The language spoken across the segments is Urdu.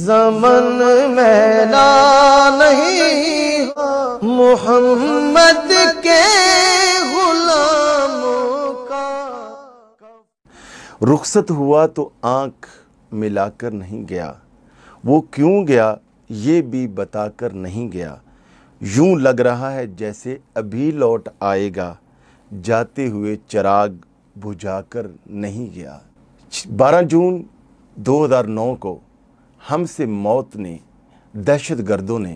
زمن میلا نہیں محمد کے غلاموں کا۔ رخصت ہوا تو آنکھ ملا کر نہیں گیا، وہ کیوں گیا یہ بھی بتا کر نہیں گیا، یوں لگ رہا ہے جیسے ابھی لوٹ آئے گا، جاتے ہوئے چراغ بجھا کر نہیں گیا۔ 12 جون 2009 کو ہم سے موت نے، دہشت گردوں نے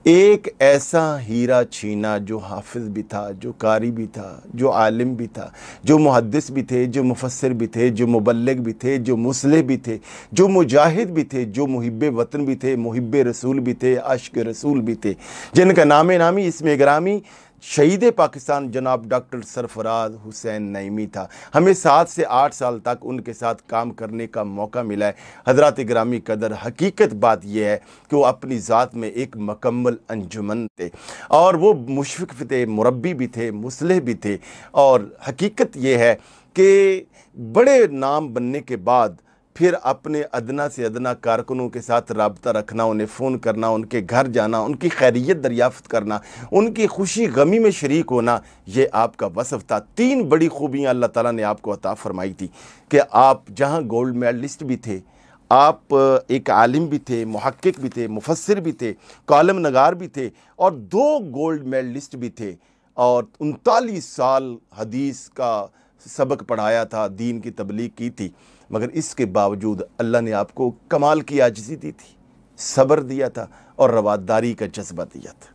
ایک ایسا ہیرا چھینا جو حافظ بھی تھا، جو قاری بھی تھا، جو عالم بھی تھا، جو محدث بھی تھے، جو مفسر بھی تھے، جو مبلغ بھی تھے، جو مصلح بھی تھے، جو مجاہد بھی تھے، جو محب وطن بھی تھے، محب رسول بھی تھے، عاشق رسول بھی تھے، جن کا نام نامی اسم گرامی شہید پاکستان جناب ڈاکٹر سرفراز حسین نعیمی تھا۔ ہمیں 7 سے 8 سال تک ان کے ساتھ کام کرنے کا موقع ملا ہے۔ حضرات گرامی قدر، حقیقت بات یہ ہے کہ وہ اپنی ذات میں ایک مکمل انجمن تھے، اور وہ مشفق بھی تھے، مربی بھی تھے، مصلح بھی تھے، اور حقیقت یہ ہے کہ بڑے نام بننے کے بعد پھر اپنے ادنا سے ادنا کارکنوں کے ساتھ رابطہ رکھنا، انہیں فون کرنا، ان کے گھر جانا، ان کی خیریت دریافت کرنا، ان کی خوشی غمی میں شریک ہونا، یہ آپ کا وصف تھا۔ 3 بڑی خوبیاں اللہ تعالیٰ نے آپ کو عطا فرمائی تھی کہ آپ جہاں گولڈ میڈلسٹ بھی تھے، آپ ایک عالم بھی تھے، محقق بھی تھے، مفسر بھی تھے، کالم نگار بھی تھے، اور 2 گولڈ میڈلسٹ بھی تھے، اور 39 سال حدیث کا سبق پڑھایا تھا، دین کی تبلیغ کی تھی، مگر اس کے باوجود اللہ نے آپ کو کمال کی عاجزی دی تھی، صبر دیا تھا، اور رواداری کا جذبہ دیا تھا۔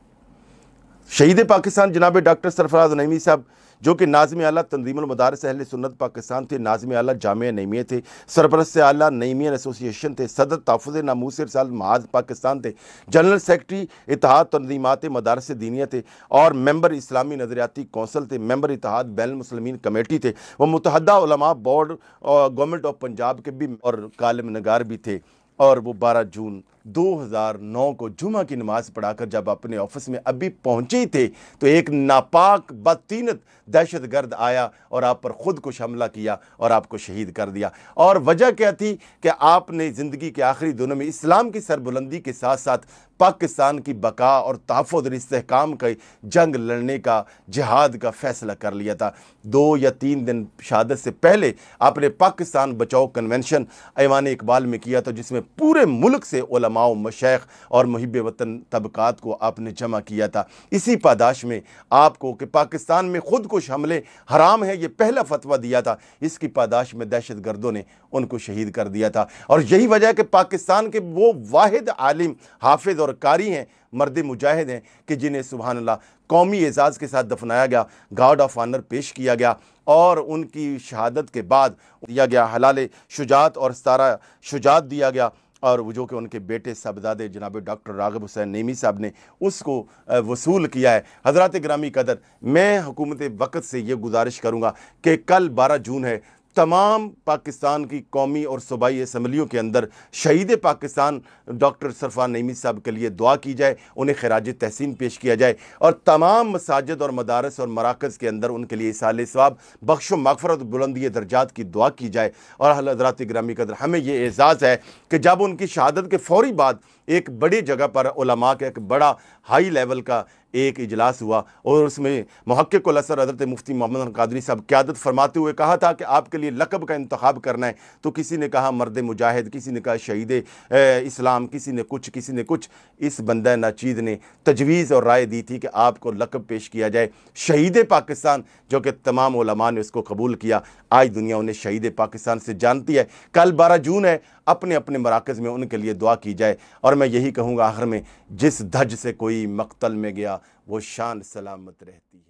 شہید پاکستان جناب ڈاکٹر سرفراز نعیمی صاحب، جو کہ ناظم اعلیٰ تنظیم المدارس اہل سنت پاکستان تھے، ناظم اعلیٰ جامعہ نعیمیہ تھے، سرپرست اعلیٰ نعیمیہ ایسوسی ایشن تھے، صدر تحفظ ناموس رسالت معاذ پاکستان تھے، جنرل سیکرٹری اتحاد تنظیمات مدارس دینیہ تھے، اور ممبر اسلامی نظریاتی کونسل تھے، ممبر اتحاد بین المسلمین کمیٹی تھے، وہ متحدہ علماء بورڈ اور گورنمنٹ آف پنجاب کے بھی اور کالم نگار بھی تھے۔ اور وہ 12 جون 2009 کو جمعہ کی نماز پڑھا کر جب اپنے آفس میں ابھی پہنچے ہی تھے تو ایک ناپاک بدتینت دہشت گرد آیا اور آپ پر خود کش حملہ کیا اور آپ کو شہید کر دیا۔ اور وجہ کیا تھی کہ آپ نے زندگی کے آخری دنوں میں اسلام کی سربلندی کے ساتھ ساتھ پاکستان کی بقا اور تحفظ اور استحکام کا جنگ لڑنے کا، جہاد کا فیصلہ کر لیا تھا۔ 2 یا 3 دن شہادت سے پہلے آپ نے پاکستان بچاؤ کنونشن ایوان اقبال میں کیا تھا، جس میں پورے ملک سے علماء و مشائخ اور محب وطن طبقات کو آپ نے جمع کیا تھا۔ اسی پاداش میں آپ کو کہ پاکستان میں خود کش حملے حرام ہے، یہ پہلا فتویٰ دیا تھا، اس کی پاداش میں دہشت گردوں نے ان کو شہید کر دیا تھا۔ اور یہی وجہ ہے کہ پاکستان کے وہ واحد عالم، حافظ اور قاری ہیں، مرد مجاہد ہیں کہ جنہیں سبحان اللہ قومی اعزاز کے ساتھ دفنایا گیا، گارڈ آف آنر پیش کیا گیا، اور ان کی شہادت کے بعد دیا گیا حلال شجاعت اور ستارہ شجاعت دیا گیا، اور وہ جو کہ ان کے بیٹے صاحبزادے جناب ڈاکٹر راغب حسین نعیمی صاحب نے اس کو وصول کیا ہے۔ حضرات گرامی قدر، میں حکومت وقت سے یہ گزارش کروں گا کہ کل 12 جون ہے، تمام پاکستان کی قومی اور صوبائی اسمبلیوں کے اندر شہید پاکستان ڈاکٹر سرفراز نعیمی صاحب کے لیے دعا کی جائے، انہیں خراج تحسین پیش کیا جائے، اور تمام مساجد اور مدارس اور مراکز کے اندر ان کے لیے ایصال ثواب، بخش و مغفرت و بلندی درجات کی دعا کی جائے۔ اور حضرات گرامی قدر، ہمیں یہ اعزاز ہے کہ جب ان کی شہادت کے فوری بعد ایک بڑی جگہ پر علماء کا ایک بڑا ہائی لیول کا ایک اجلاس ہوا، اور اس میں محقق الازہر حضرت مفتی محمد حسن قادری صاحب قیادت فرماتے ہوئے کہا تھا کہ آپ کے لیے لقب کا انتخاب کرنا ہے، تو کسی نے کہا مرد مجاہد، کسی نے کہا شہید اسلام، کسی نے کچھ۔ اس بندہ ناچیز نے تجویز اور رائے دی تھی کہ آپ کو لقب پیش کیا جائے شہید پاکستان، جو کہ تمام علماء نے اس کو قبول کیا۔ آج دنیا انہیں شہید پاکستان سے جانتی ہے۔ کل 12 جون ہے، اپنے اپنے مراکز میں ان کے لیے دعا کی جائے، اور میں یہی کہوں گا آخر میں، جس دھج سے کوئی مقتل میں گیا وہ شان سلامت رہتی ہے۔